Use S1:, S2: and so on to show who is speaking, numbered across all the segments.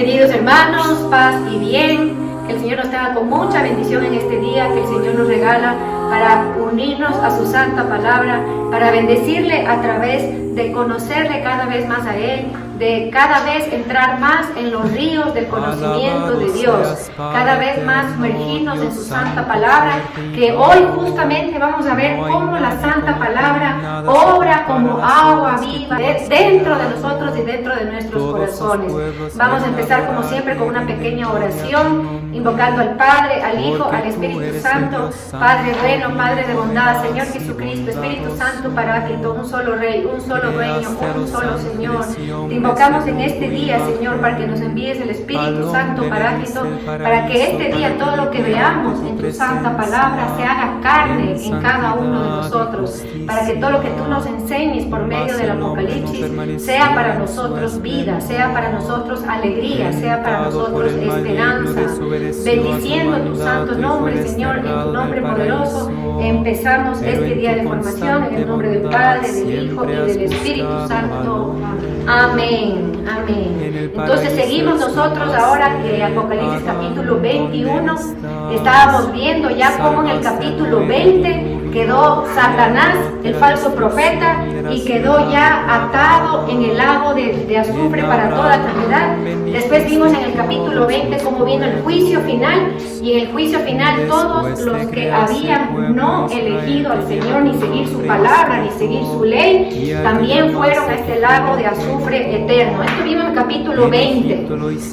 S1: Queridos hermanos, paz y bien, que el Señor nos tenga con mucha bendición en este día, que el Señor nos regala para unirnos a su santa palabra, para bendecirle a través de conocerle cada vez más a Él, de cada vez entrar más en los ríos del conocimiento de Dios, cada vez más sumergirnos en su santa palabra, que hoy justamente vamos a ver cómo la santa palabra obra como agua viva dentro de nosotros y dentro de nuestros corazones. Vamos a empezar como siempre con una pequeña oración, invocando al Padre, al Hijo, al Espíritu Santo. Padre bueno, Padre de bondad, Señor Jesucristo, Espíritu Santo Paráclito, un solo Rey, un solo Dueño, un solo Señor. Te invocamos en este día, Señor, para que nos envíes el Espíritu Santo Paráclito, para que este día todo lo que veamos en tu santa palabra se haga carne en cada uno de nosotros, para que todo lo que tú nos enseñes por medio del Apocalipsis sea para nosotros vida, sea para nosotros alegría, sea para nosotros esperanza. Bendiciendo tu santo nombre, Señor, en tu nombre poderoso, empezamos este día de formación en el nombre del Padre, del Hijo y del Espíritu Santo. Amén, amén. Entonces seguimos nosotros ahora que Apocalipsis capítulo 21, estábamos viendo ya cómo en el capítulo 20 quedó Satanás, el falso profeta, y quedó ya atado en el lago de azufre para toda la eternidad. Después vimos en el capítulo 20 cómo vino el juicio final, y en el juicio final todos los que habían no elegido al Señor, ni seguir su palabra, ni seguir su ley, también fueron a este lago de azufre eterno. Esto vimos en el capítulo 20.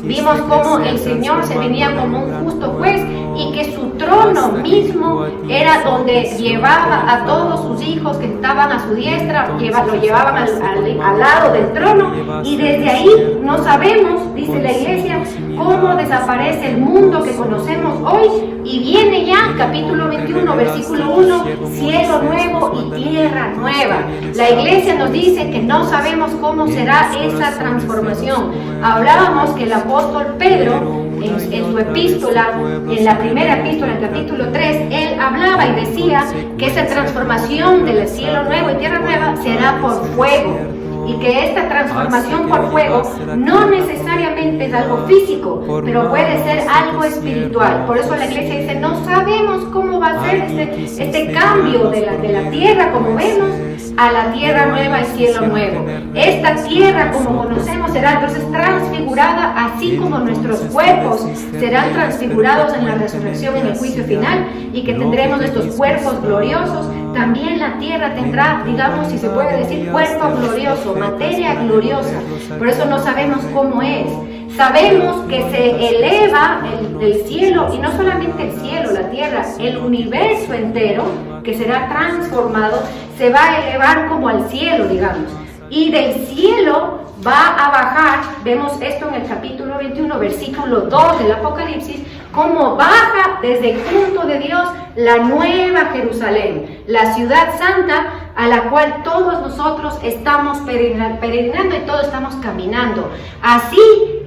S1: Vimos cómo el Señor se venía como un justo juez y que su trono mismo era donde llevaba a todos sus hijos que estaban a su diestra, lo llevaban al lado del trono, y desde ahí no sabemos, dice la iglesia, cómo desaparece el mundo que conocemos hoy, y viene ya capítulo 21, versículo 1, cielo nuevo y tierra nueva. La iglesia nos dice que no sabemos cómo será esa transformación. Hablábamos que el apóstol Pedro, en su epístola, en la primera epístola, en el capítulo 3, él hablaba y decía que esa transformación del cielo nuevo y tierra nueva será por fuego, y que esta transformación por fuego no necesariamente es algo físico, pero puede ser algo espiritual. Por eso la iglesia dice, no sabemos cómo va a ser este cambio de la tierra como vemos a la tierra nueva y cielo nuevo. Esta tierra como conocemos será entonces transfigurada, así como nuestros cuerpos serán transfigurados en la resurrección, en el juicio final, y que tendremos estos cuerpos gloriosos. También la tierra tendrá, digamos, si se puede decir, cuerpo glorioso, materia gloriosa. Por eso no sabemos cómo es. Sabemos que se eleva el cielo, y no solamente el cielo, la tierra, el universo entero, que será transformado, se va a elevar como al cielo, digamos. Y del cielo va a bajar, vemos esto en el capítulo 21, versículo 2 del Apocalipsis, cómo baja desde el punto de Dios la nueva Jerusalén, la ciudad santa a la cual todos nosotros estamos peregrinando y todos estamos caminando. Así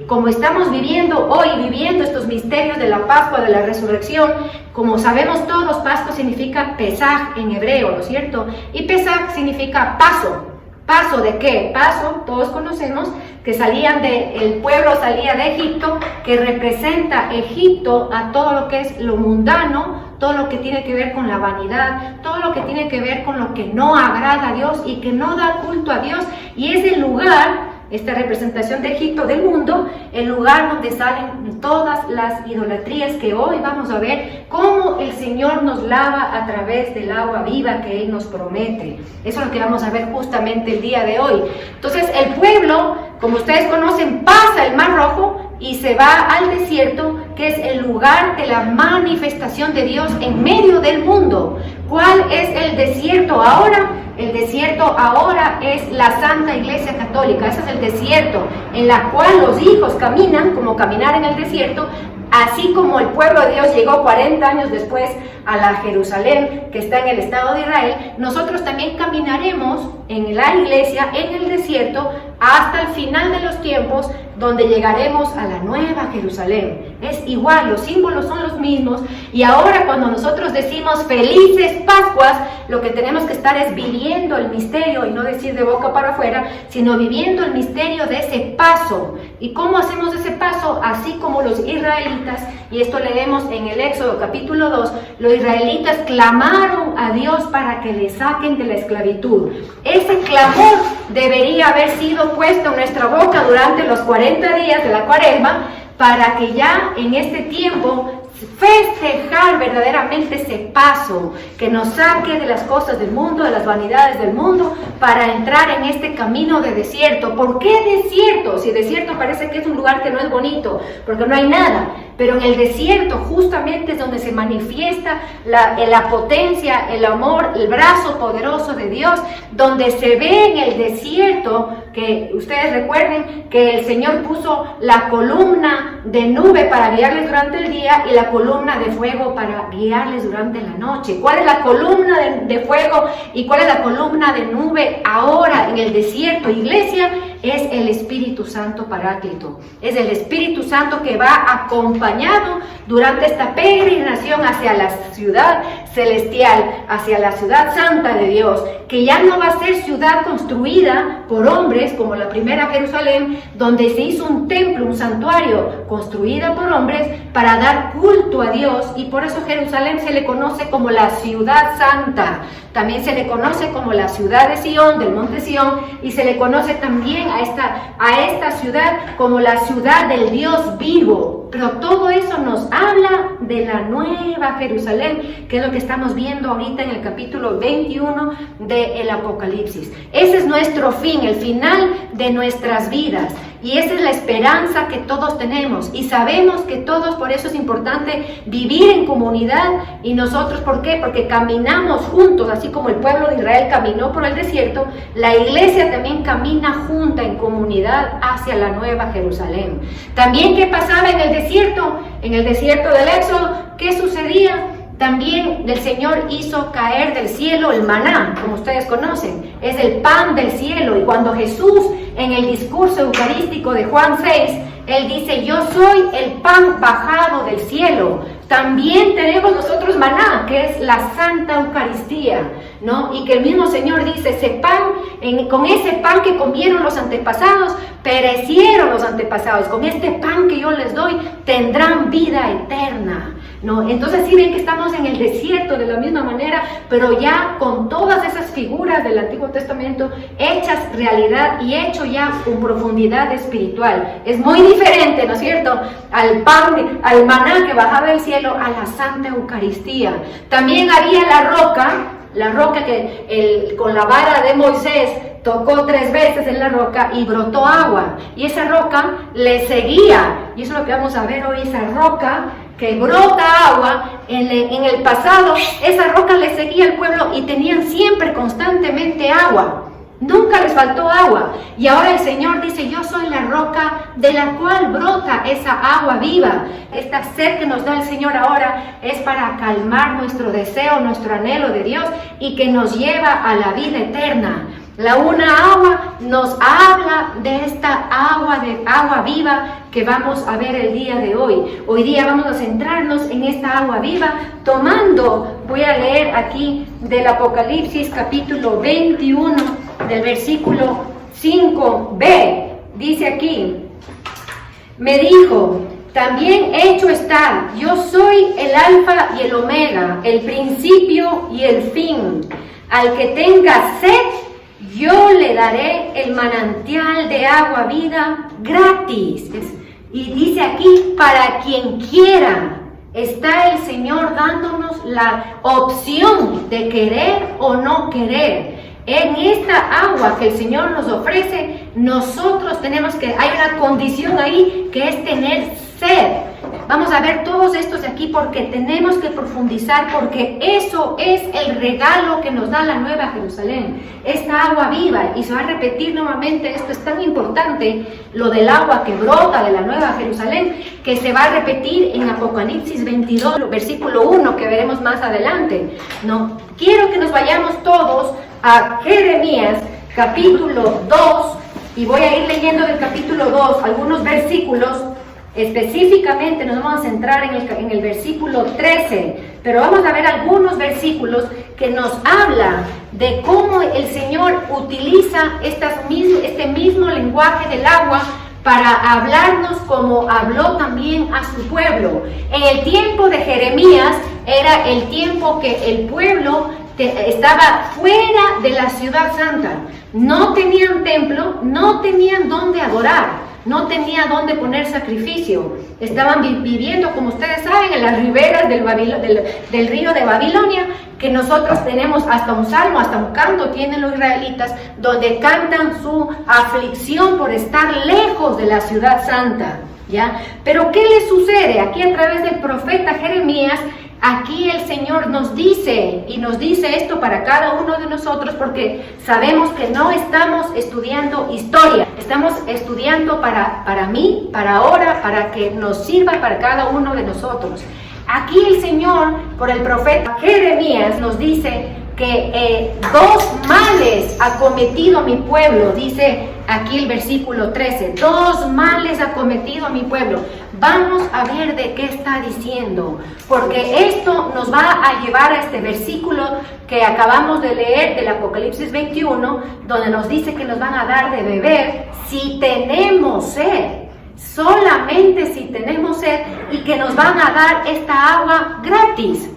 S1: como estamos viviendo hoy, viviendo estos misterios de la Pascua, de la resurrección, como sabemos todos, Pascua significa Pesaj en hebreo, ¿no es cierto? Y Pesaj significa paso. ¿Paso de qué? Paso, todos conocemos, que el pueblo salía de Egipto, que representa Egipto a todo lo que es lo mundano, todo lo que tiene que ver con la vanidad, todo lo que tiene que ver con lo que no agrada a Dios y que no da culto a Dios. Y es el lugar, esta representación de Egipto del mundo, el lugar donde salen todas las idolatrías que hoy vamos a ver cómo el Señor nos lava a través del agua viva que Él nos promete. Eso es lo que vamos a ver justamente el día de hoy. Entonces el pueblo, como ustedes conocen, pasa el Mar Rojo y se va al desierto, que es el lugar de la manifestación de Dios en medio del mundo. ¿Cuál es el desierto ahora? El desierto ahora es la Santa Iglesia Católica. Ese es el desierto en la cual los hijos caminan, como caminar en el desierto, así como el pueblo de Dios llegó 40 años después a la Jerusalén que está en el Estado de Israel, nosotros también caminaremos en la iglesia en el desierto hasta el final de los tiempos, donde llegaremos a la nueva Jerusalén. Es igual, los símbolos son los mismos, y ahora cuando nosotros decimos felices Pascuas, lo que tenemos que estar es viviendo el misterio, y no decir de boca para afuera, sino viviendo el misterio de ese paso. ¿Y cómo hacemos ese paso? Así como los israelitas, y esto leemos en el Éxodo capítulo 2, los israelitas clamaron a Dios para que les saquen de la esclavitud. Ese clamor debería haber sido puesto en nuestra boca durante los 40 días de la Cuaresma, para que ya en este tiempo festejar verdaderamente ese paso que nos saque de las cosas del mundo, de las vanidades del mundo, para entrar en este camino de desierto. ¿Por qué desierto? Si desierto parece que es un lugar que no es bonito, porque no hay nada, pero en el desierto justamente es donde se manifiesta la potencia, el amor, el brazo poderoso de Dios, donde se ve en el desierto, que ustedes recuerden que el Señor puso la columna de nube para guiarles durante el día y la columna de fuego para guiarles durante la noche. ¿Cuál es la columna de fuego y cuál es la columna de nube ahora en el desierto, iglesia? Es el Espíritu Santo Paráclito. Es el Espíritu Santo que va acompañado durante esta peregrinación hacia la ciudad celestial, hacia la ciudad santa de Dios, que ya no va a ser ciudad construida por hombres como la primera Jerusalén, donde se hizo un templo, un santuario construida por hombres para dar culto a Dios, y por eso Jerusalén se le conoce como la ciudad santa. También se le conoce como la ciudad de Sión, del monte Sión, y se le conoce también a esta ciudad como la ciudad del Dios vivo. Pero todo eso nos habla de la nueva Jerusalén, que es lo que estamos viendo ahorita en el capítulo 21 del Apocalipsis. Ese es nuestro fin, el final de nuestras vidas. Y esa es la esperanza que todos tenemos. Y sabemos que todos, por eso es importante vivir en comunidad. Y nosotros, ¿por qué? Porque caminamos juntos, así como el pueblo de Israel caminó por el desierto, la iglesia también camina junta en comunidad hacia la nueva Jerusalén. También, ¿qué pasaba en el desierto? En el desierto del Éxodo, ¿qué sucedía? También el Señor hizo caer del cielo el maná, como ustedes conocen, es el pan del cielo. Y cuando Jesús, en el discurso eucarístico de Juan 6, Él dice: yo soy el pan bajado del cielo. También tenemos nosotros maná, que es la Santa Eucaristía, ¿no? Y que el mismo Señor dice: ese pan, con ese pan que comieron los antepasados, perecieron los antepasados. Con este pan que yo les doy, tendrán vida eterna, ¿no? Entonces sí ven que estamos en el desierto de la misma manera, pero ya con todas esas figuras del Antiguo Testamento hechas realidad y hecho ya con profundidad espiritual. Es muy diferente, ¿no es cierto?, al pan, al maná que bajaba del cielo, a la Santa Eucaristía. También había la roca que con la vara de Moisés tocó 3 veces en la roca y brotó agua, y esa roca le seguía, y eso es lo que vamos a ver hoy, esa roca que brota agua. En el pasado esa roca le seguía al pueblo y tenían siempre constantemente agua, nunca les faltó agua. Y ahora el Señor dice: yo soy la roca de la cual brota esa agua viva. Esta sed que nos da el Señor ahora es para calmar nuestro deseo, nuestro anhelo de Dios, y que nos lleva a la vida eterna. La una agua nos habla de esta agua viva que vamos a ver el día de hoy. Hoy día vamos a centrarnos en esta agua viva voy a leer aquí del Apocalipsis capítulo 21, del versículo 5b. Dice aquí: me dijo, también hecho está, yo soy el alfa y el omega, el principio y el fin. Al que tenga sed, yo le daré el manantial de agua vida gratis. Y dice aquí: para quien quiera. Está el Señor dándonos la opción de querer o no querer. En esta agua que el Señor nos ofrece, nosotros tenemos que, hay una condición ahí, que es tener sed. Vamos a ver todos estos de aquí porque tenemos que profundizar, porque eso es el regalo que nos da la Nueva Jerusalén, esta agua viva. Y se va a repetir nuevamente, esto es tan importante, lo del agua que brota de la Nueva Jerusalén, que se va a repetir en Apocalipsis 22, versículo 1, que veremos más adelante. No, quiero que nos vayamos todos a Jeremías, capítulo 2, y voy a ir leyendo del capítulo 2 algunos versículos. Específicamente nos vamos a centrar en el versículo 13, pero vamos a ver algunos versículos que nos habla de cómo el Señor utiliza este mismo lenguaje del agua para hablarnos como habló también a su pueblo. En el tiempo de Jeremías era el tiempo que el pueblo estaba fuera de la ciudad santa, no tenían templo, no tenían dónde adorar, no tenía dónde poner sacrificio. Estaban viviendo, como ustedes saben, en las riberas del río de Babilonia, que nosotros tenemos hasta un salmo, hasta un canto tienen los israelitas, donde cantan su aflicción por estar lejos de la ciudad santa, ¿ya? Pero ¿qué le sucede? Aquí a través del profeta Jeremías, aquí el Señor nos dice, y nos dice esto para cada uno de nosotros, porque sabemos que no estamos estudiando historia, estamos estudiando para mí, para ahora, para que nos sirva para cada uno de nosotros. Aquí el Señor, por el profeta Jeremías, nos dice que 2 males ha cometido mi pueblo, dice aquí el versículo 13, 2 males ha cometido mi pueblo. Vamos a ver de qué está diciendo, porque esto nos va a llevar a este versículo que acabamos de leer del Apocalipsis 21, donde nos dice que nos van a dar de beber si tenemos sed, solamente si tenemos sed, y que nos van a dar esta agua gratis.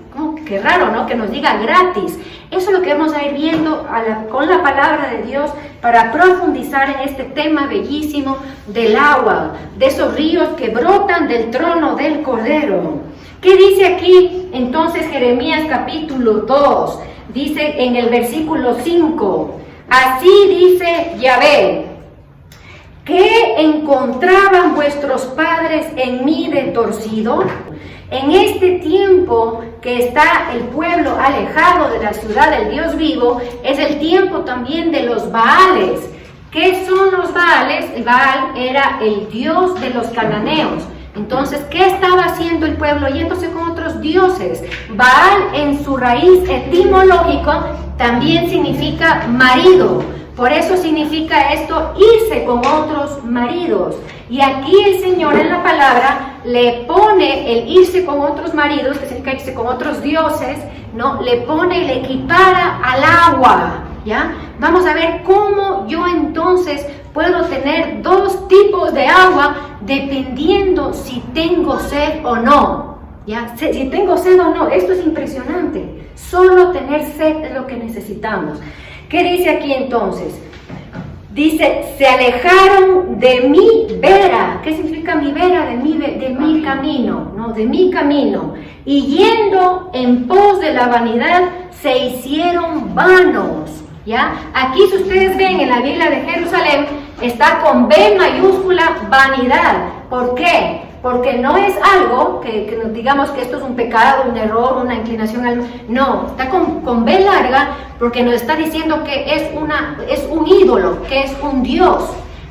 S1: Qué raro, ¿no? Que nos diga gratis. Eso es lo que vamos a ir viendo con la palabra de Dios para profundizar en este tema bellísimo del agua, de esos ríos que brotan del trono del Cordero. ¿Qué dice aquí entonces Jeremías capítulo 2? Dice en el versículo 5, así dice Yahvé, ¿qué encontraban vuestros padres en mí de torcido? En este tiempo que está el pueblo alejado de la ciudad del Dios vivo, es el tiempo también de los Baales. ¿Qué son los Baales? El Baal era el dios de los cananeos. Entonces, ¿qué estaba haciendo el pueblo? Yéndose con otros dioses. Baal en su raíz etimológico también significa marido. Por eso significa esto, irse con otros maridos. Y aquí el Señor en la palabra le pone el irse con otros maridos, que significa irse con otros dioses, ¿no? Le pone y le equipara al agua, ¿ya? Vamos a ver cómo yo entonces puedo tener 2 tipos de agua dependiendo si tengo sed o no, ¿ya? Si tengo sed o no, esto es impresionante. Solo tener sed es lo que necesitamos. ¿Qué dice aquí entonces? Dice, se alejaron de mi vera. ¿Qué significa mi vera? De mi camino, ¿no? De mi camino. Y yendo en pos de la vanidad, se hicieron vanos, ¿ya? Aquí, si ustedes ven en la Biblia de Jerusalén, está con B mayúscula, vanidad. ¿Por qué? Porque no es algo que digamos que esto es un pecado, un error, una inclinación al... No, está con B larga porque nos está diciendo que es un ídolo, que es un dios,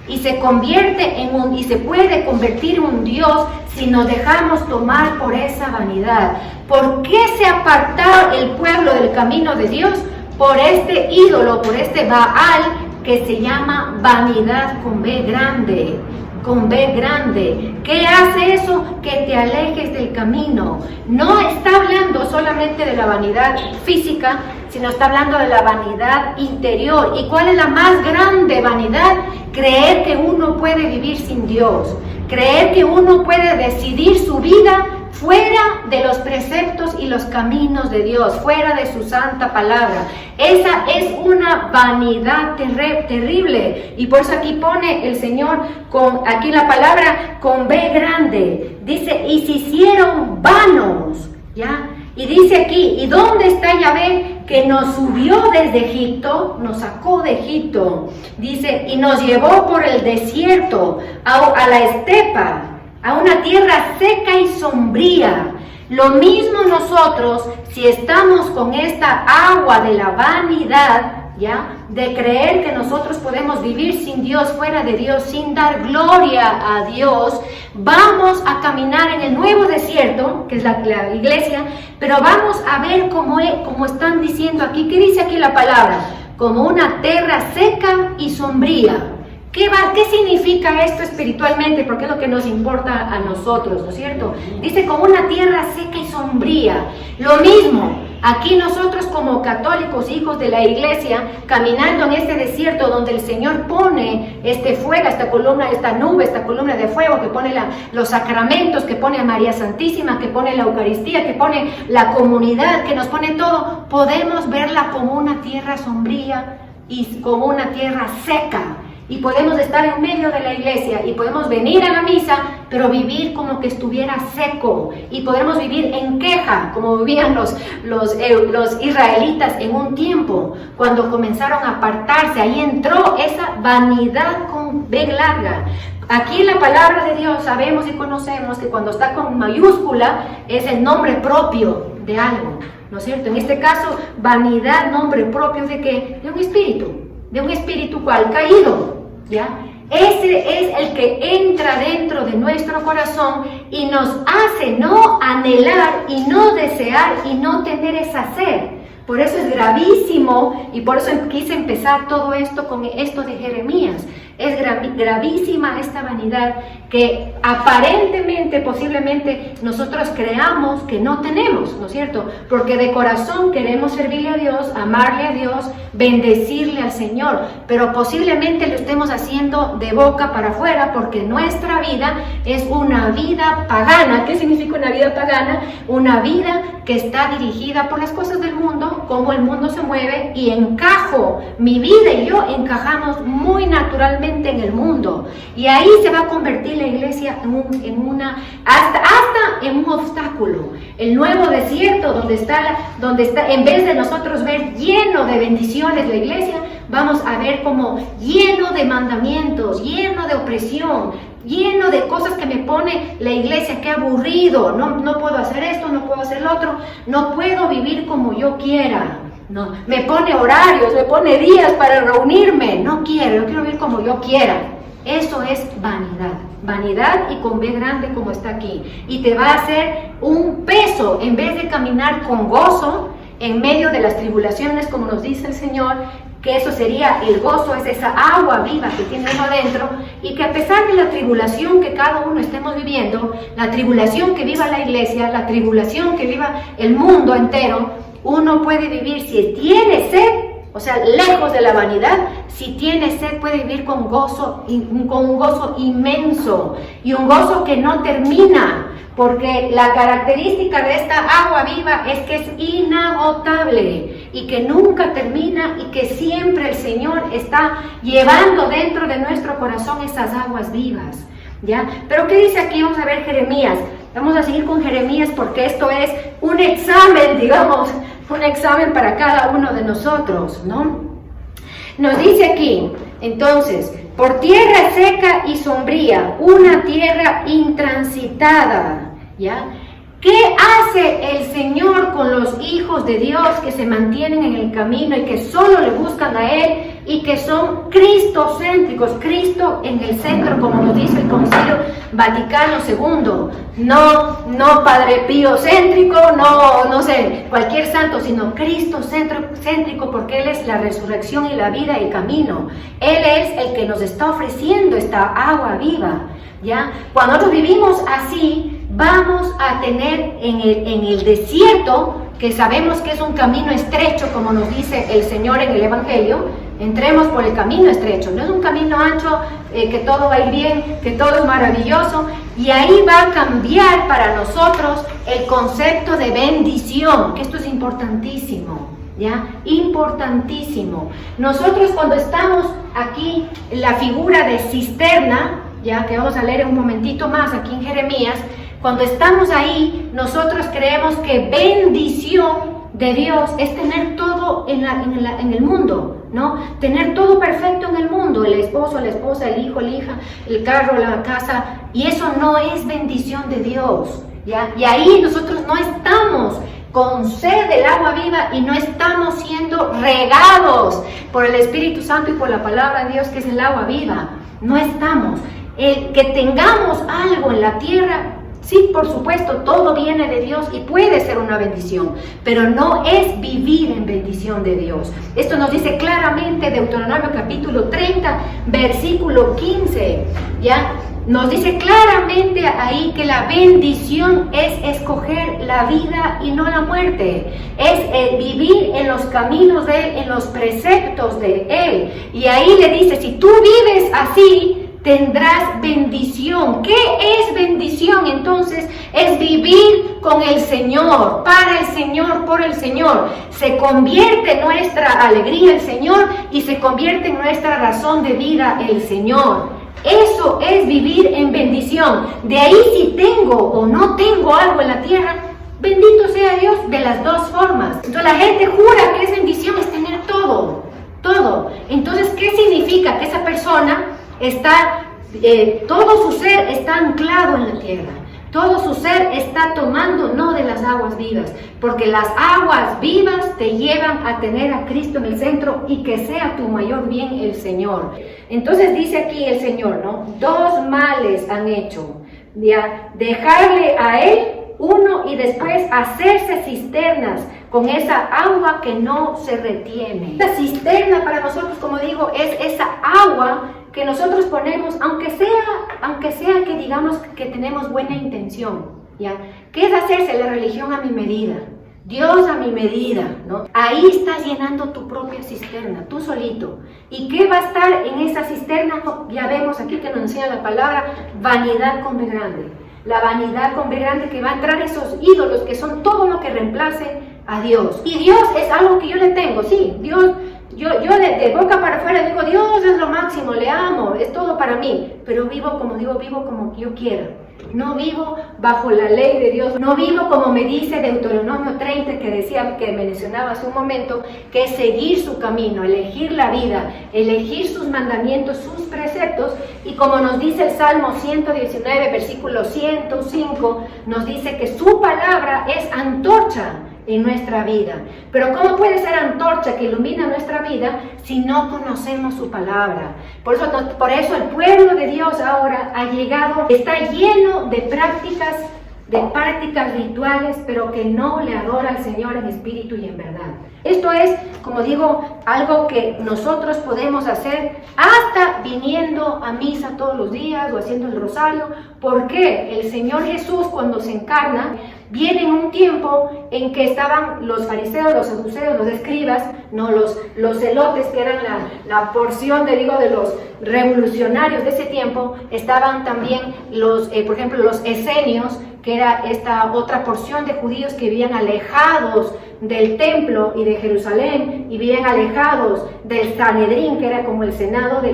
S1: y se convierte y se puede convertir en un dios si nos dejamos tomar por esa vanidad. ¿Por qué se apartó el pueblo del camino de Dios? Por este ídolo, por este Baal que se llama vanidad con B grande. Con B grande. ¿Qué hace eso? Que te alejes del camino. No está hablando solamente de la vanidad física, sino está hablando de la vanidad interior. ¿Y cuál es la más grande vanidad? Creer que uno puede vivir sin Dios. Creer que uno puede decidir su vida fuera de los preceptos y los caminos de Dios, fuera de su santa palabra. Esa es una vanidad terrible, y por eso aquí pone el Señor aquí la palabra con B grande. Dice, y se hicieron vanos, ¿ya? Y dice aquí, ¿y dónde está Yahvé que nos subió desde Egipto? Nos sacó de Egipto. Dice, y nos llevó por el desierto, a la estepa, a una tierra seca y sombría. Lo mismo nosotros, si estamos con esta agua de la vanidad, ¿ya? De creer que nosotros podemos vivir sin Dios, fuera de Dios, sin dar gloria a Dios, vamos a caminar en el nuevo desierto, que es la iglesia, pero vamos a ver como están diciendo aquí. ¿Qué dice aquí la palabra? Como una tierra seca y sombría. ¿Qué significa esto espiritualmente? Porque es lo que nos importa a nosotros, ¿no es cierto? Dice como una tierra seca y sombría. Lo mismo, aquí nosotros como católicos, hijos de la iglesia, caminando en este desierto donde el Señor pone este fuego, esta columna, esta nube, esta columna de fuego, que pone los sacramentos, que pone a María Santísima, que pone la Eucaristía, que pone la comunidad, que nos pone todo, podemos verla como una tierra sombría y como una tierra seca. Y podemos estar en medio de la iglesia y podemos venir a la misa, pero vivir como que estuviera seco. Y podemos vivir en queja, como vivían los israelitas en un tiempo, cuando comenzaron a apartarse. Ahí entró esa vanidad con B larga. Aquí en la palabra de Dios sabemos y conocemos que cuando está con mayúscula es el nombre propio de algo, ¿no es cierto? En este caso, vanidad, nombre propio de ¿qué? De un espíritu cual caído, ¿ya? Ese es el que entra dentro de nuestro corazón y nos hace no anhelar y no desear y no tener esa sed. Por eso es gravísimo, y por eso quise empezar todo esto con esto de Jeremías. Es gravísima esta vanidad que aparentemente, posiblemente, nosotros creamos que no tenemos, ¿no es cierto? Porque de corazón queremos servirle a Dios, amarle a Dios, bendecirle al Señor, pero posiblemente lo estemos haciendo de boca para afuera, porque nuestra vida es una vida pagana. ¿Qué significa una vida pagana? Una vida que está dirigida por las cosas del mundo, cómo el mundo se mueve, y encajo, mi vida y yo encajamos muy naturalmente en el mundo, y ahí se va a convertir la iglesia hasta en un obstáculo. El nuevo desierto donde está, en vez de nosotros ver lleno de bendiciones la iglesia, vamos a ver como lleno de mandamientos, lleno de opresión, lleno de cosas que me pone la iglesia. Qué aburrido, no puedo hacer esto, no puedo hacer lo otro, no puedo vivir como yo quiera. No, me pone horarios, me pone días para reunirme. No quiero vivir como yo quiera. Eso es vanidad y con B grande, como está aquí. Y te va a hacer un peso en vez de caminar con gozo en medio de las tribulaciones, como nos dice el Señor, que eso sería el gozo, es esa agua viva que tiene uno adentro, y que a pesar de la tribulación que cada uno estemos viviendo, la tribulación que viva la iglesia, la tribulación que viva el mundo entero, uno puede vivir, si tiene sed, o sea, lejos de la vanidad, si tiene sed puede vivir con gozo, con un gozo inmenso, y un gozo que no termina, porque la característica de esta agua viva es que es inagotable y que nunca termina, y que siempre el Señor está llevando dentro de nuestro corazón esas aguas vivas, ¿ya? Pero ¿qué dice aquí? Vamos a ver Jeremías. Vamos a seguir con Jeremías porque esto es un examen, digamos, un examen para cada uno de nosotros, ¿no? Nos dice aquí, entonces, por tierra seca y sombría, una tierra intransitada, ¿ya? ¿Qué hace el Señor con los hijos de Dios que se mantienen en el camino y que solo le buscan a Él y que son cristocéntricos? Cristo en el centro, como nos dice el Concilio Vaticano II. No Padre Pío céntrico, no sé, cualquier santo, sino Cristo céntrico, porque Él es la resurrección y la vida y el camino. Él es el que nos está ofreciendo esta agua viva, ¿ya? Cuando nosotros vivimos así, vamos a tener en el desierto, que sabemos que es un camino estrecho, como nos dice el Señor en el Evangelio, entremos por el camino estrecho, no es un camino ancho, que todo va a ir bien, que todo es maravilloso, y ahí va a cambiar para nosotros el concepto de bendición, que esto es importantísimo, ¿ya? Importantísimo. Nosotros cuando estamos aquí, la figura de cisterna, ya que vamos a leer un momentito más aquí en Jeremías, cuando estamos ahí, nosotros creemos que bendición de Dios es tener todo en el mundo. ¿no? Tener todo perfecto en el mundo, el esposo, la esposa, el hijo, la hija, el carro, la casa, y eso no es bendición de Dios, ¿ya? Y ahí nosotros no estamos con sed del agua viva y no estamos siendo regados por el Espíritu Santo y por la palabra de Dios, que es el agua viva. No estamos. El que tengamos algo en la tierra, sí, por supuesto, todo viene de Dios y puede ser una bendición, pero no es vivir en bendición de Dios. Esto nos dice claramente Deuteronomio capítulo 30, versículo 15, ¿ya? Nos dice claramente ahí que la bendición es escoger la vida y no la muerte. Es vivir en los caminos de Él, en los preceptos de Él. Y ahí le dice, si tú vives así, tendrás bendición. ¿Qué es bendición? Entonces, es vivir con el Señor, para el Señor, por el Señor. Se convierte nuestra alegría el Señor y se convierte en nuestra razón de vida el Señor. Eso es vivir en bendición. De ahí si tengo o no tengo algo en la tierra, bendito sea Dios de las dos formas. Entonces la gente jura que es bendición, es tener todo, todo. Entonces, ¿qué significa? Que esa persona está, todo su ser está anclado en la tierra. Todo su ser está tomando no de las aguas vivas, porque las aguas vivas te llevan a tener a Cristo en el centro y que sea tu mayor bien el Señor. Entonces dice aquí el Señor, ¿no? Dos males han hecho, ¿ya? Dejarle a Él uno y después hacerse cisternas con esa agua que no se retiene. La cisterna para nosotros, como digo, es esa agua que nosotros ponemos, aunque sea que digamos que tenemos buena intención, ¿ya? ¿Qué es hacerse la religión a mi medida? Dios a mi medida, ¿no? Ahí estás llenando tu propia cisterna, tú solito. ¿Y qué va a estar en esa cisterna? Ya vemos aquí que nos enseña la palabra vanidad con B grande. La vanidad con B grande, que va a entrar esos ídolos que son todo lo que reemplace a Dios. Y Dios es algo que yo le tengo, sí, Dios. Yo de boca para afuera digo, Dios es lo máximo, le amo, es todo para mí, pero vivo como yo quiera. No vivo bajo la ley de Dios, no vivo como me dice Deuteronomio 30, que decía, que mencionaba hace un momento, que es seguir su camino, elegir la vida, elegir sus mandamientos, sus preceptos, y como nos dice el Salmo 119, versículo 105, nos dice que su palabra es antorcha en nuestra vida. Pero ¿cómo puede ser antorcha que ilumina nuestra vida si no conocemos su palabra? Por eso el pueblo de Dios ahora ha llegado, está lleno de prácticas rituales, pero que no le adora al Señor en espíritu y en verdad. Esto es, como digo, algo que nosotros podemos hacer hasta viniendo a misa todos los días o haciendo el rosario, porque el Señor Jesús, cuando se encarna, viene en un tiempo en que estaban los fariseos, los saduceos, los escribas, no los celotes, que eran la porción de los revolucionarios de ese tiempo. Estaban también por ejemplo, los esenios, que era esta otra porción de judíos que vivían alejados del templo y de Jerusalén, y vivían alejados del Sanedrín, que era como el senado de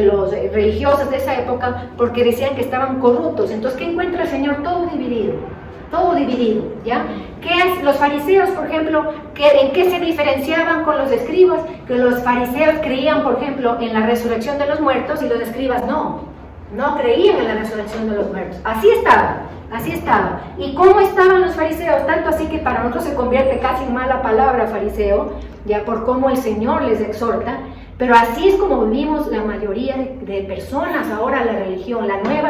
S1: los religiosos de esa época, porque decían que estaban corruptos. Entonces, ¿qué encuentra el Señor? Todo dividido, ¿ya? ¿Qué es? Los fariseos, por ejemplo, ¿en qué se diferenciaban con los escribas? Que los fariseos creían, por ejemplo, en la resurrección de los muertos, y los escribas no creían en la resurrección de los muertos. Así estaba. ¿Y cómo estaban los fariseos? Tanto así que para nosotros se convierte casi en mala palabra fariseo, ya por cómo el Señor les exhorta. Pero así es como vivimos la mayoría de personas ahora la religión,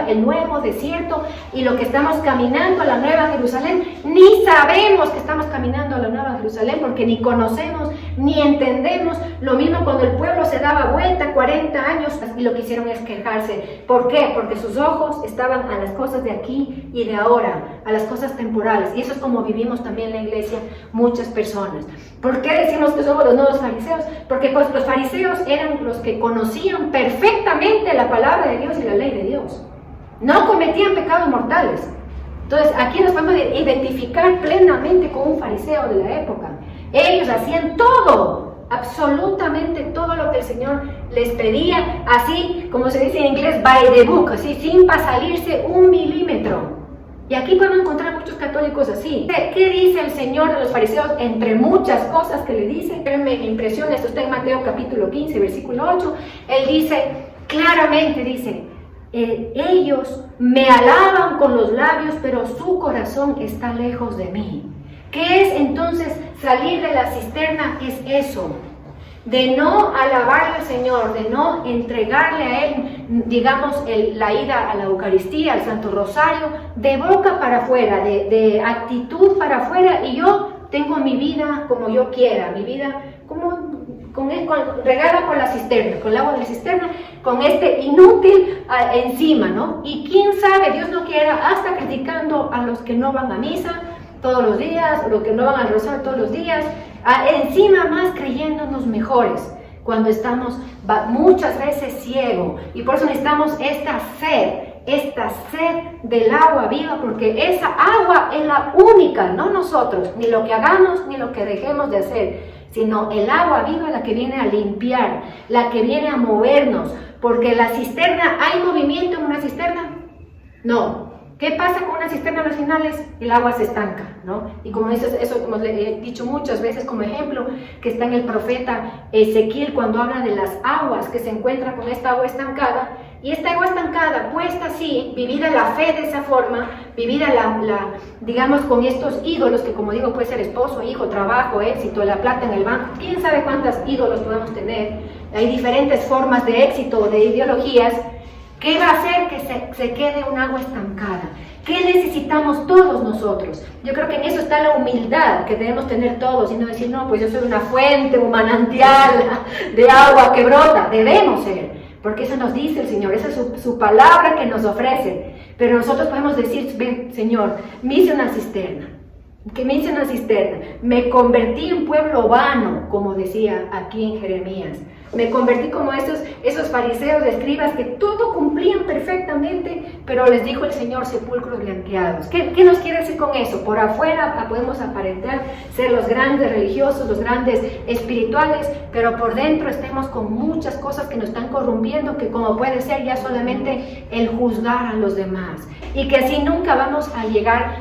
S1: el nuevo desierto, y lo que estamos caminando a la Nueva Jerusalén. Ni sabemos que estamos caminando a la Nueva Jerusalén, porque ni conocemos, ni entendemos. Lo mismo cuando el pueblo se daba vuelta 40 años y lo que hicieron es quejarse. ¿Por qué? Porque sus ojos estaban a las cosas de aquí y de ahora, a las cosas temporales. Y eso es como vivimos también en la iglesia muchas personas. ¿Por qué decimos que somos los nuevos fariseos? Porque pues los fariseos eran los que conocían perfectamente la palabra de Dios y la ley de Dios. No cometían pecados mortales. Entonces aquí nos podemos identificar plenamente con un fariseo de la época. Ellos hacían todo, absolutamente todo lo que el Señor les pedía, así como se dice en inglés, by the book, así sin salirse un milímetro. Y aquí podemos encontrar muchos católicos así. ¿Qué dice el Señor de los fariseos? Entre muchas cosas que le dice, me impresiona, esto está en Mateo capítulo 15, versículo 8, Él dice, claramente dice, ellos me alaban con los labios, pero su corazón está lejos de mí. ¿Qué es entonces salir de la cisterna? Es eso, de no alabarle al Señor, de no entregarle a Él, digamos, la ida a la Eucaristía, al Santo Rosario, de boca para afuera, de actitud para afuera, y yo tengo mi vida como yo quiera, mi vida regada con la cisterna, con el agua de la cisterna, con este inútil encima, ¿no? Y quién sabe, Dios no quiera, hasta criticando a los que no van a misa todos los días, o los que no van al rosario todos los días, encima más creyéndonos mejores, cuando estamos muchas veces ciegos, y por eso necesitamos esta sed del agua viva, porque esa agua es la única, no nosotros, ni lo que hagamos, ni lo que dejemos de hacer, sino el agua viva, la que viene a limpiar, la que viene a movernos, porque la cisterna, ¿hay movimiento en una cisterna? No. ¿Qué pasa con una cisterna a los finales? El agua se estanca, ¿no? Y como dices, eso como le he dicho muchas veces como ejemplo, que está en el profeta Ezequiel cuando habla de las aguas que se encuentran con esta agua estancada, y esta agua estancada, puesta así, vivida la fe de esa forma, vivida digamos, con estos ídolos, que como digo, puede ser esposo, hijo, trabajo, éxito, la plata en el banco, quién sabe cuántos ídolos podemos tener, hay diferentes formas de éxito, de ideologías. ¿Qué va a hacer que se quede un agua estancada? ¿Qué necesitamos todos nosotros? Yo creo que en eso está la humildad que debemos tener todos, y no decir, no, pues yo soy una fuente, un manantial de agua que brota. Debemos ser, porque eso nos dice el Señor, esa es su palabra que nos ofrece. Pero nosotros podemos decir, ven, Señor, me hice una cisterna. Que me hice una cisterna, me convertí en pueblo vano, como decía aquí en Jeremías. Me convertí como esos fariseos, escribas, que todo cumplían perfectamente, pero les dijo el Señor, sepulcros blanqueados. ¿Qué nos quiere decir con eso? Por afuera podemos aparentar ser los grandes religiosos, los grandes espirituales, pero por dentro estemos con muchas cosas que nos están corrompiendo, que como puede ser ya solamente el juzgar a los demás. Y que así nunca vamos a llegar,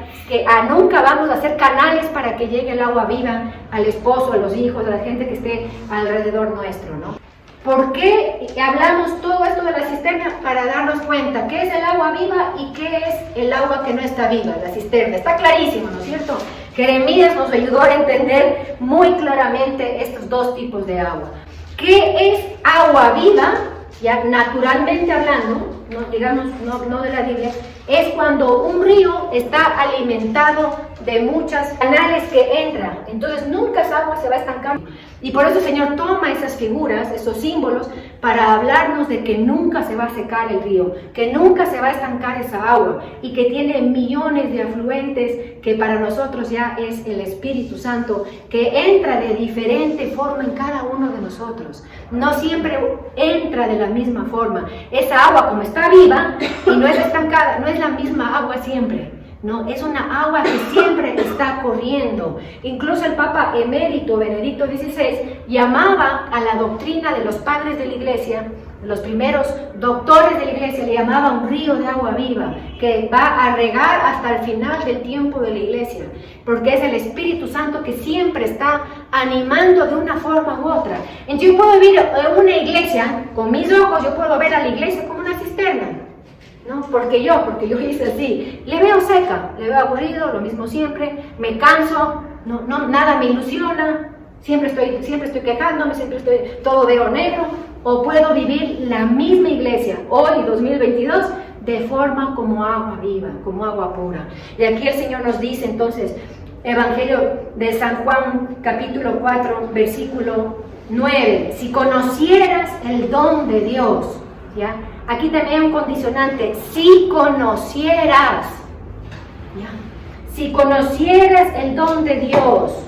S1: nunca vamos a ser canales para que llegue el agua viva al esposo, a los hijos, a la gente que esté alrededor nuestro, ¿no? ¿Por qué hablamos todo esto de la cisterna? Para darnos cuenta qué es el agua viva y qué es el agua que no está viva, la cisterna. Está clarísimo, ¿no es cierto? Jeremías nos ayudó a entender muy claramente estos dos tipos de agua. ¿Qué es agua viva? Ya naturalmente hablando, no, digamos, no de la Biblia, es cuando un río está alimentado de muchos canales que entran, entonces nunca esa agua se va a estancar. Y por eso el Señor toma esas figuras, esos símbolos, para hablarnos de que nunca se va a secar el río, que nunca se va a estancar esa agua, y que tiene millones de afluentes, que para nosotros ya es el Espíritu Santo, que entra de diferente forma en cada uno de nosotros. No siempre entra de la misma forma. Esa agua, como está viva y no es estancada, no es la misma agua siempre. No, es una agua que siempre está corriendo. Incluso el Papa emérito Benedicto XVI llamaba a la doctrina de los padres de la Iglesia, los primeros doctores de la Iglesia, le llamaba un río de agua viva que va a regar hasta el final del tiempo de la Iglesia, porque es el Espíritu Santo que siempre está animando de una forma u otra. Entonces yo puedo vivir en una iglesia, con mis ojos yo puedo ver a la iglesia como una cisterna, ¿no? Porque yo hice así, le veo seca, le veo aburrido, lo mismo siempre, me canso, nada me ilusiona, siempre estoy quejándome, todo veo negro. O puedo vivir la misma iglesia, hoy 2022, de forma como agua viva, como agua pura. Y aquí el Señor nos dice entonces, Evangelio de San Juan, capítulo 4, versículo 9, si conocieras el don de Dios, ¿ya? Aquí también hay un condicionante, si conocieras, ¿ya? Si conocieras el don de Dios,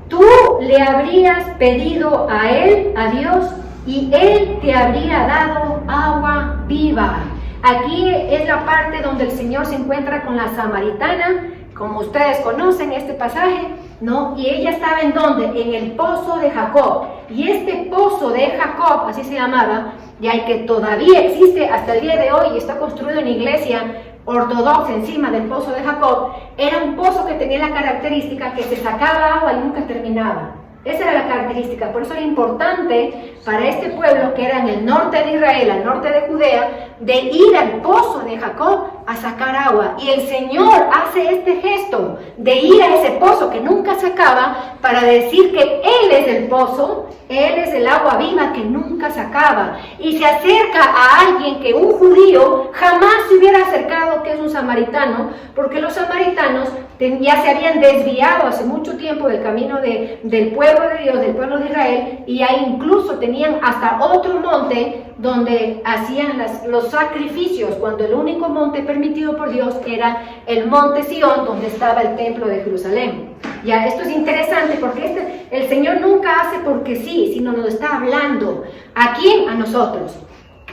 S1: tú le habrías pedido a Él, a Dios, y Él te habría dado agua viva. Aquí es la parte donde el Señor se encuentra con la samaritana, como ustedes conocen este pasaje, ¿no? Y ella estaba ¿en dónde? En el pozo de Jacob. Y este pozo de Jacob, así se llamaba, ya que todavía existe hasta el día de hoy y está construido en iglesia, ortodoxa encima del pozo de Jacob, era un pozo que tenía la característica que se sacaba agua y nunca terminaba. Esa era la característica, por eso era importante para este pueblo que era en el norte de Israel, al norte de Judea, de ir al pozo de Jacob a sacar agua. Y el Señor hace este gesto de ir a ese pozo que nunca se acaba para decir que Él es el pozo, Él es el agua viva que nunca se acaba. Y se acerca a alguien que un judío jamás se hubiera acercado, que es un samaritano, porque los samaritanos ya se habían desviado hace mucho tiempo del camino del pueblo de Dios, del pueblo de Israel, y ahí incluso tenían hasta otro monte donde hacían los sacrificios, cuando el único monte permitido por Dios era el monte Sión, donde estaba el templo de Jerusalén. Ya, esto es interesante porque el Señor nunca hace porque sí, sino nos está hablando. ¿A quién? A nosotros.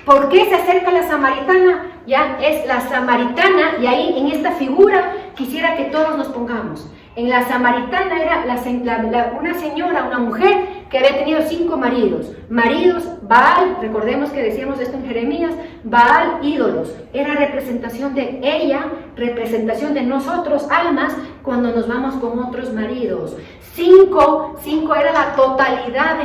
S1: ¿Por qué se acerca la samaritana? Ya, es la samaritana, y ahí en esta figura quisiera que todos nos pongamos. En la samaritana era una señora, una mujer que había tenido 5 maridos. Maridos, Baal, recordemos que decíamos esto en Jeremías, Baal, ídolos. Era representación de ella, representación de nosotros, almas, cuando nos vamos con otros maridos. 5 era la totalidad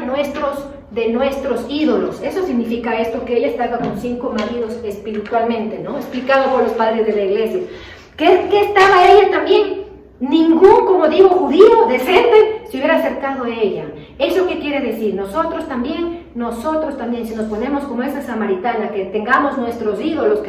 S1: de nuestros ídolos. Eso significa esto, que ella estaba con 5 maridos espiritualmente, ¿no? Explicado por los padres de la iglesia. ¿Qué estaba ella también? Ningún, como digo, judío decente se hubiera acercado a ella. ¿Eso qué quiere decir? Nosotros también, si nos ponemos como esa samaritana, que tengamos nuestros ídolos,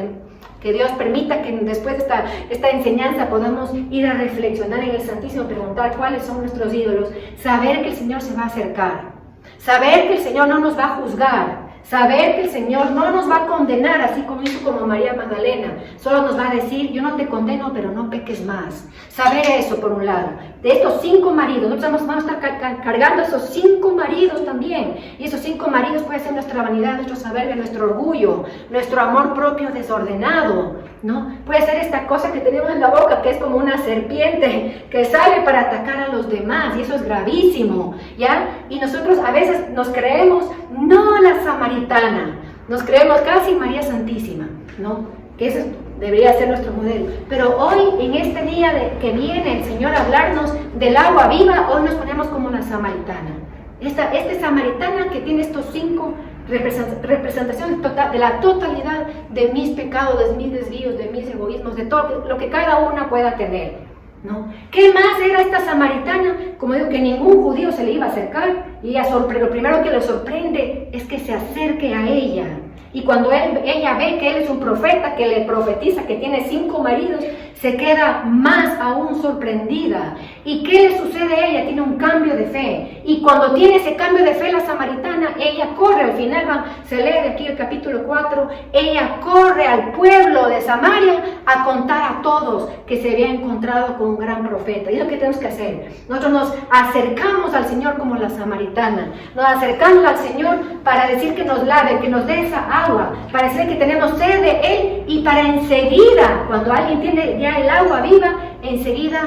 S1: que Dios permita que después de esta enseñanza podamos ir a reflexionar en el Santísimo, preguntar cuáles son nuestros ídolos, saber que el Señor se va a acercar, saber que el Señor no nos va a juzgar, saber que el Señor no nos va a condenar, así como hizo como María Magdalena. Solo nos va a decir, yo no te condeno, pero no peques más. Saber eso por un lado. De estos 5 maridos, nosotros vamos a estar cargando esos 5 maridos también. Y esos 5 maridos puede ser nuestra vanidad, nuestro soberbia, nuestro orgullo, nuestro amor propio desordenado, ¿no? Puede ser esta cosa que tenemos en la boca, que es como una serpiente que sale para atacar a los demás, y eso es gravísimo, ¿ya? Y nosotros a veces nos creemos, no la samaritana, nos creemos casi María Santísima, ¿no? Que eso debería ser nuestro modelo. Pero hoy, en este día que viene el Señor a hablarnos del agua viva, hoy nos ponemos como la samaritana. Esta samaritana que tiene estos 5 representaciones de la totalidad de mis pecados, de mis desvíos, de mis egoísmos, de todo lo que cada una pueda tener, ¿no? ¿Qué más era esta samaritana? Como digo, que ningún judío se le iba a acercar, y lo primero que le sorprende es que se acerque a ella. Y cuando ella ve que él es un profeta, que le profetiza que tiene 5 maridos, se queda más aún sorprendida. ¿Y qué le sucede a ella? Tiene un cambio de fe. Y cuando tiene ese cambio de fe la samaritana, ella corre, al final se lee de aquí el capítulo 4, ella corre al pueblo de Samaria a contar a todos que se había encontrado con un gran profeta. Y es lo que tenemos que hacer. Nosotros nos acercamos al Señor como la samaritana. Nos acercamos al Señor para decir que nos lave, que nos dé esa agua, para decir que tenemos sed de Él, y para enseguida, cuando alguien tiene ya el agua viva, enseguida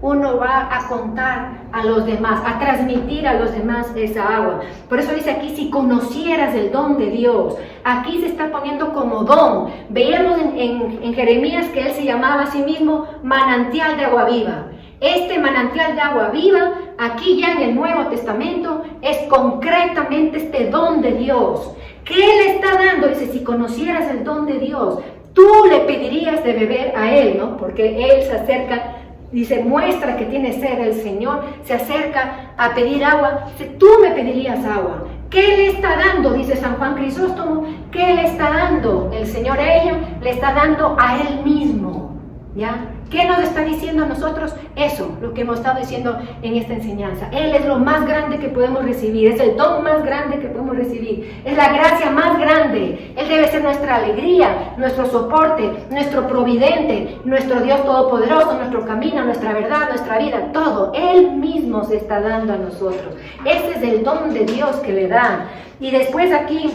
S1: uno va a contar a los demás, a transmitir a los demás esa agua. Por eso dice aquí, si conocieras el don de Dios. Aquí se está poniendo como don. Veíamos en Jeremías que él se llamaba a sí mismo manantial de agua viva. Este manantial de agua viva, aquí ya en el Nuevo Testamento, es concretamente este don de Dios. ¿Qué le está dando? Dice, si conocieras el don de Dios, tú le pedirías de beber a Él, ¿no? Porque Él se acerca, dice, muestra que tiene sed el Señor, se acerca a pedir agua, dice, tú me pedirías agua. ¿Qué le está dando? Dice San Juan Crisóstomo, ¿qué le está dando el Señor a ella? Le está dando a Él mismo, ¿ya? ¿Qué nos está diciendo a nosotros? Eso, lo que hemos estado diciendo en esta enseñanza. Él es lo más grande que podemos recibir, es el don más grande que podemos recibir, es la gracia más grande. Él debe ser nuestra alegría, nuestro soporte, nuestro providente, nuestro Dios todopoderoso, nuestro camino, nuestra verdad, nuestra vida, todo. Él mismo se está dando a nosotros. Ese es el don de Dios que le da. Y después aquí,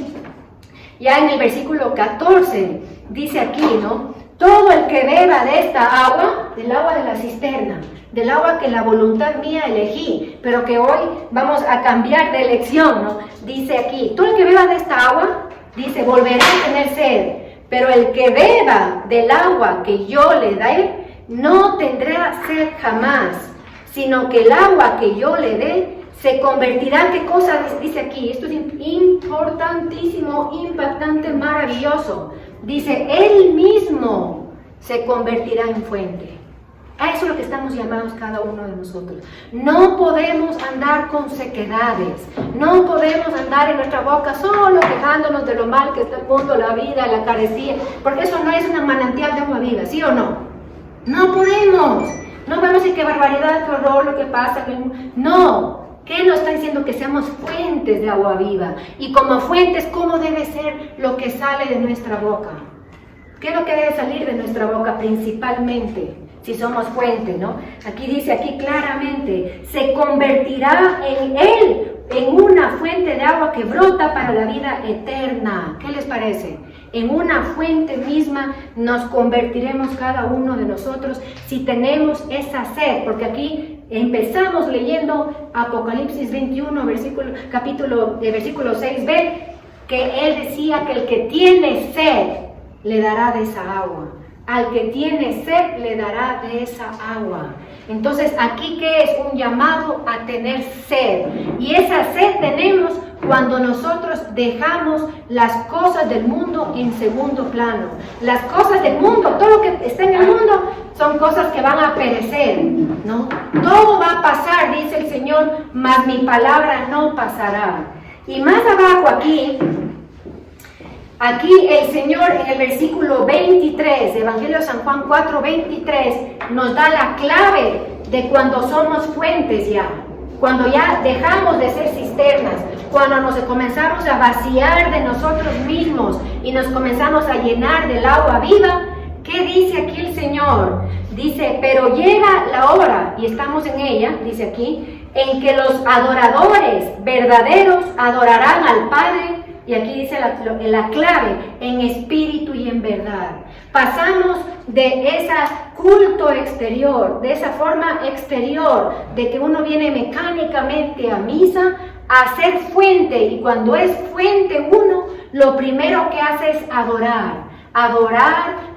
S1: ya en el versículo 14, dice aquí, ¿no? Todo el que beba de esta agua, del agua de la cisterna, del agua que la voluntad mía elegí, pero que hoy vamos a cambiar de elección, ¿no? Dice aquí, todo el que beba de esta agua, dice, volverá a tener sed, pero el que beba del agua que yo le dé, no tendrá sed jamás, sino que el agua que yo le dé se convertirá, ¿qué cosa dice aquí? Esto es importantísimo, impactante, maravilloso. Dice, Él mismo se convertirá en fuente. A eso es lo que estamos llamados cada uno de nosotros. No podemos andar con sequedades, no podemos andar en nuestra boca solo quejándonos de lo mal que está el mundo, la vida, la carecía, porque eso no es una manantial de agua viva, ¿sí o no? No podemos. No vamos a decir qué barbaridad, qué horror lo que pasa. No. ¿Qué nos está diciendo? Que seamos fuentes de agua viva. Y como fuentes, ¿cómo debe ser lo que sale de nuestra boca? ¿Qué es lo que debe salir de nuestra boca principalmente? Si somos fuente, ¿no? Aquí dice, aquí claramente, se convertirá en Él, en una fuente de agua que brota para la vida eterna. ¿Qué les parece? En una fuente misma nos convertiremos cada uno de nosotros si tenemos esa sed, porque aquí empezamos leyendo Apocalipsis 21, versículo 6b, que Él decía que el que tiene sed le dará de esa agua. Al que tiene sed le dará de esa agua. Entonces, aquí ¿qué es? Un llamado a tener sed. Y esa sed tenemos cuando nosotros dejamos las cosas del mundo en segundo plano. Las cosas del mundo, todo lo que está en el mundo, son cosas que van a perecer, ¿no? Todo va a pasar, dice el Señor, mas mi palabra no pasará. Y más abajo aquí el Señor en el versículo 23, Evangelio de San Juan 4:23, nos da la clave de cuando somos fuentes ya, cuando ya dejamos de ser cisternas, cuando nos comenzamos a vaciar de nosotros mismos y nos comenzamos a llenar del agua viva. ¿Qué dice aquí el Señor? Dice, pero llega la hora, y estamos en ella, dice aquí, en que los adoradores verdaderos adorarán al Padre. Y aquí dice la clave, en espíritu y en verdad. Pasamos de ese culto exterior, de esa forma exterior, de que uno viene mecánicamente a misa, a ser fuente. Y cuando es fuente uno, lo primero que hace es adorar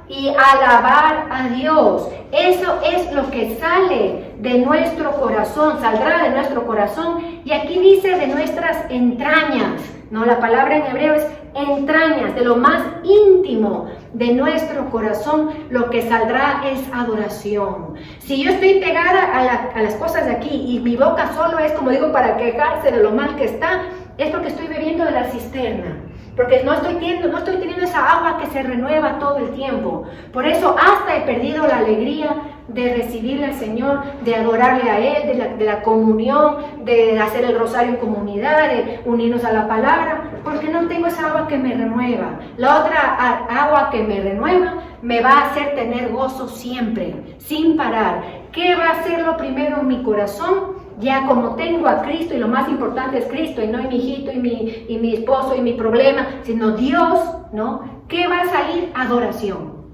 S1: y alabar a Dios. Eso es lo que sale de nuestro corazón, saldrá de nuestro corazón. Y aquí dice de nuestras entrañas. No, la palabra en hebreo es entrañas, de lo más íntimo de nuestro corazón, lo que saldrá es adoración. Si yo estoy pegada a las cosas de aquí y mi boca solo es, como digo, para quejarse de lo mal que está, es porque estoy bebiendo de la cisterna. Porque no estoy teniendo esa agua que se renueva todo el tiempo. Por eso hasta he perdido la alegría de recibirle al Señor, de adorarle a Él, de la comunión, de hacer el rosario en comunidad, de unirnos a la palabra, porque no tengo esa agua que me renueva. La otra agua que me renueva me va a hacer tener gozo siempre, sin parar. ¿Qué va a ser lo primero en mi corazón? Ya como tengo a Cristo, y lo más importante es Cristo, y no mi hijito, y mi esposo, y mi problema, sino Dios, ¿no? ¿Qué va a salir? Adoración,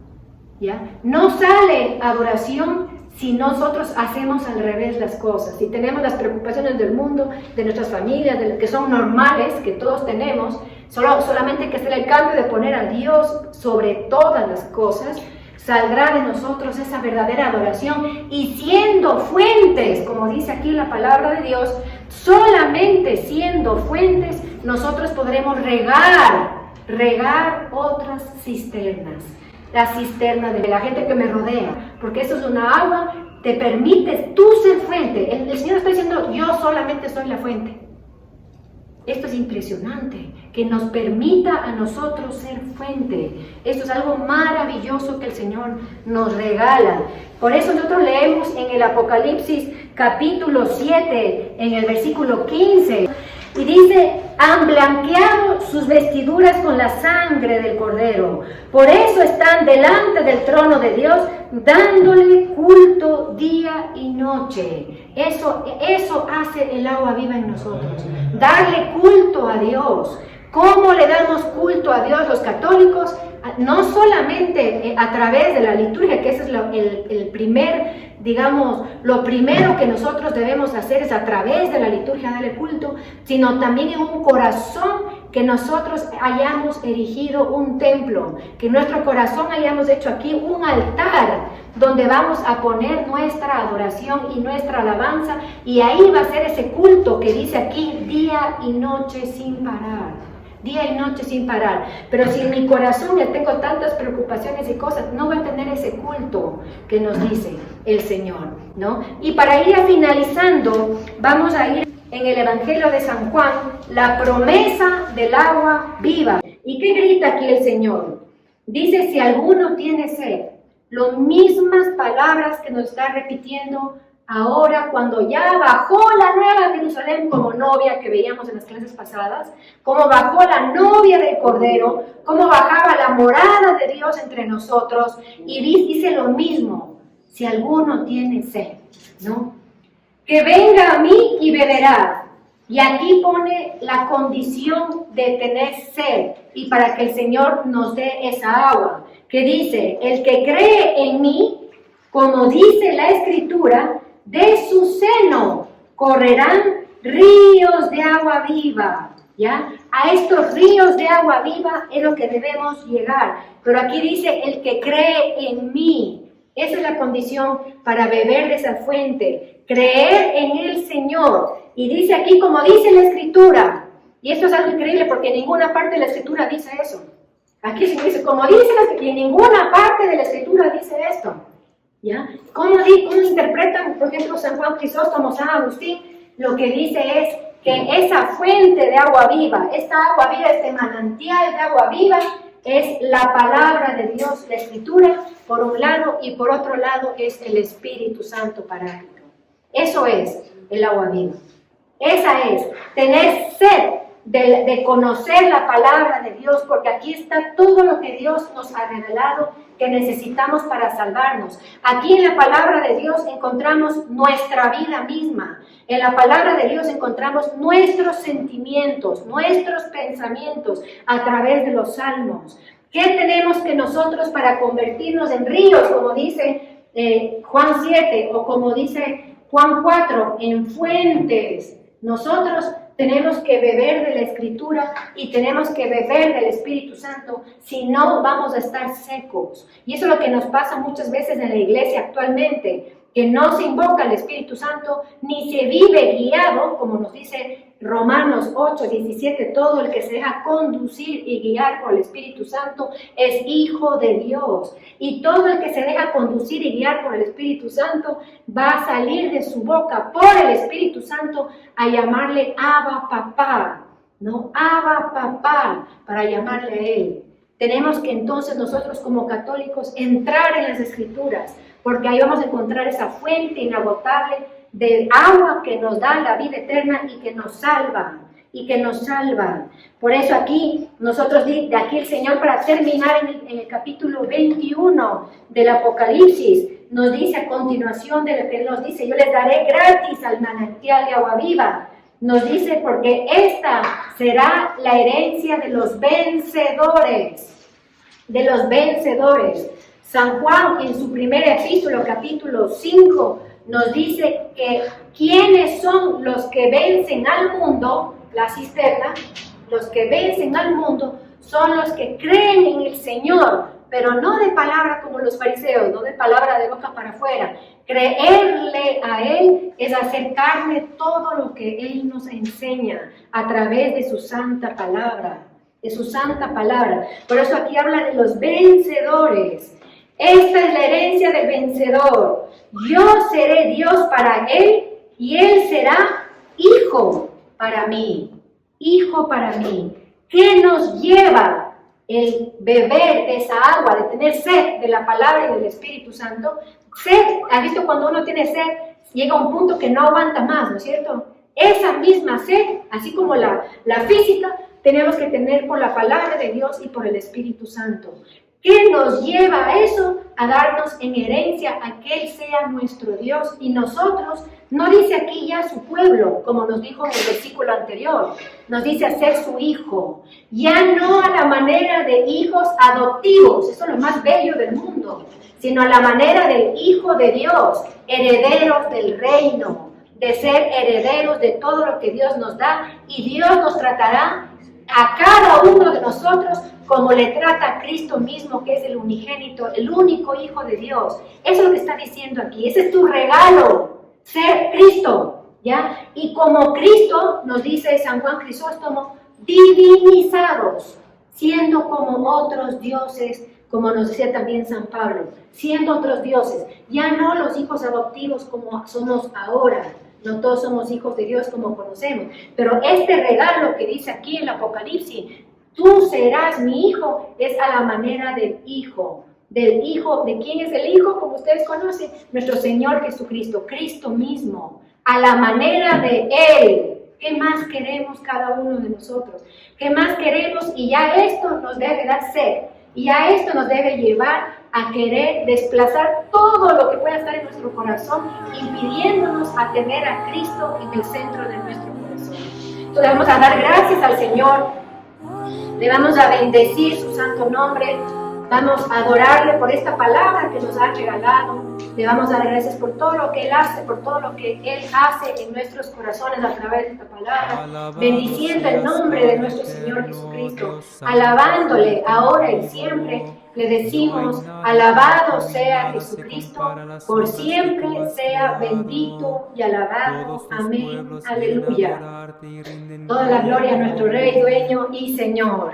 S1: ¿ya? No sale adoración si nosotros hacemos al revés las cosas. Si tenemos las preocupaciones del mundo, de nuestras familias, que son normales, que todos tenemos, solamente hay que hacer el cambio de poner a Dios sobre todas las cosas, saldrá de nosotros esa verdadera adoración, y siendo fuentes, como dice aquí la palabra de Dios, solamente siendo fuentes, nosotros podremos regar otras cisternas, la cisterna de la gente que me rodea, porque eso es una agua, te permite tú ser fuente. El Señor está diciendo, yo solamente soy la fuente. Esto es impresionante, que nos permita a nosotros ser fuente. Esto es algo maravilloso que el Señor nos regala. Por eso nosotros leemos en el Apocalipsis capítulo 7, en el versículo 15, y dice, han blanqueado sus vestiduras con la sangre del Cordero. Por eso están delante del trono de Dios, dándole culto día y noche. Eso hace el agua viva en nosotros. Darle culto a Dios. ¿Cómo le damos culto a Dios los católicos? No solamente a través de la liturgia, que ese es el primer, digamos, lo primero que nosotros debemos hacer es a través de la liturgia darle culto, sino también en un corazón que nosotros hayamos erigido un templo, que en nuestro corazón hayamos hecho aquí un altar donde vamos a poner nuestra adoración y nuestra alabanza, y ahí va a ser ese culto que dice aquí día y noche sin parar. Día y noche sin parar. Pero si en mi corazón ya tengo tantas preocupaciones y cosas, no voy a tener ese culto que nos dice el Señor, ¿no? Y para ir finalizando, vamos a ir en el Evangelio de San Juan, la promesa del agua viva. ¿Y qué grita aquí el Señor? Dice, si alguno tiene sed, las mismas palabras que nos está repitiendo ahora, cuando ya bajó la nueva Jerusalén como novia, que veíamos en las clases pasadas, como bajó la novia del Cordero, como bajaba la morada de Dios entre nosotros, y dice lo mismo, si alguno tiene sed, ¿no? Que venga a mí y beberá. Y aquí pone la condición de tener sed, y para que el Señor nos dé esa agua, que dice, el que cree en mí, como dice la Escritura, de su seno correrán ríos de agua viva, ¿ya? A estos ríos de agua viva es lo que debemos llegar. Pero aquí dice, el que cree en mí. Esa es la condición para beber de esa fuente, creer en el Señor. Y dice aquí, como dice la Escritura, y esto es algo increíble porque en ninguna parte de la Escritura dice eso. Aquí se dice, como dice la Escritura, y en ninguna parte de la Escritura dice esto. ¿Ya? ¿Cómo interpretan, por ejemplo, San Juan Crisóstomo, San Agustín? Lo que dice es que esa fuente de agua viva, esta agua viva, este manantial de agua viva, es la palabra de Dios, la Escritura, por un lado, y por otro lado es el Espíritu Santo Paráclito. Eso es el agua viva. Esa es, tener sed de conocer la palabra de Dios, porque aquí está todo lo que Dios nos ha revelado que necesitamos para salvarnos. Aquí en la palabra de Dios encontramos nuestra vida misma. En la palabra de Dios encontramos nuestros sentimientos, nuestros pensamientos a través de los salmos. ¿Qué tenemos que nosotros para convertirnos en ríos, como dice Juan 7 o como dice Juan 4, en fuentes? Nosotros tenemos que beber de la Escritura y tenemos que beber del Espíritu Santo, si no vamos a estar secos. Y eso es lo que nos pasa muchas veces en la iglesia actualmente, que no se invoca al Espíritu Santo, ni se vive guiado, como nos dice Romanos 8, 17, todo el que se deja conducir y guiar por el Espíritu Santo es hijo de Dios. Y todo el que se deja conducir y guiar por el Espíritu Santo va a salir de su boca por el Espíritu Santo a llamarle Abba Papá, ¿no? Abba Papá, para llamarle a Él. Tenemos que entonces nosotros como católicos entrar en las Escrituras, porque ahí vamos a encontrar esa fuente inagotable del agua que nos da la vida eterna y que nos salva, Por eso aquí, nosotros, de aquí el Señor, para terminar en el capítulo 21 del Apocalipsis, nos dice a continuación de lo que Él nos dice, yo les daré gratis al manantial de agua viva. Nos dice, porque esta será la herencia de los vencedores, San Juan, en su primer epístola, capítulo 5, nos dice que ¿quiénes son los que vencen al mundo? La cisterna, los que vencen al mundo son los que creen en el Señor, pero no de palabra como los fariseos, no de palabra de boca para afuera. Creerle a Él es hacer carne todo lo que Él nos enseña a través de su santa palabra, Por eso aquí habla de los vencedores. Esta es la herencia del vencedor. Yo seré Dios para él y él será hijo para mí. ¿Qué nos lleva el beber de esa agua, de tener sed de la palabra y del Espíritu Santo? Sed, ¿has visto cuando uno tiene sed? Llega a un punto que no aguanta más, ¿no es cierto? Esa misma sed, así como la física, tenemos que tener por la palabra de Dios y por el Espíritu Santo. ¿Qué nos lleva a eso? A darnos en herencia a que Él sea nuestro Dios y nosotros, no dice aquí ya su pueblo, como nos dijo en el versículo anterior, nos dice hacer su hijo, ya no a la manera de hijos adoptivos, eso es lo más bello del mundo, sino a la manera del Hijo de Dios, herederos del reino, de ser herederos de todo lo que Dios nos da, y Dios nos tratará a cada uno de nosotros como le trata a Cristo mismo, que es el unigénito, el único Hijo de Dios. Eso es lo que está diciendo aquí. Ese es tu regalo, ser Cristo, ¿ya? Y como Cristo, nos dice San Juan Crisóstomo, divinizados, siendo como otros dioses, como nos decía también San Pablo, siendo otros dioses, ya no los hijos adoptivos como somos ahora. No todos somos hijos de Dios como conocemos, pero este regalo que dice aquí en el Apocalipsis, tú serás mi hijo, es a la manera del hijo. ¿De quién es el hijo? Como ustedes conocen, nuestro Señor Jesucristo, Cristo mismo, a la manera de Él. ¿Qué más queremos cada uno de nosotros? ¿Qué más queremos? Y ya esto nos debe dar sed, y ya esto nos debe llevar a querer desplazar todo lo que pueda estar en nuestro corazón, impidiéndonos a tener a Cristo en el centro de nuestro corazón. Entonces vamos a dar gracias al Señor, le vamos a bendecir su santo nombre, vamos a adorarle por esta palabra que nos ha regalado, le vamos a dar gracias por todo lo que Él hace, por todo lo que Él hace en nuestros corazones a través de esta palabra, bendiciendo el nombre de nuestro Señor Jesucristo, alabándole ahora y siempre. Le decimos, alabado sea Jesucristo, por siempre sea bendito y alabado. Amén. Aleluya. Toda la gloria a nuestro Rey, dueño y Señor.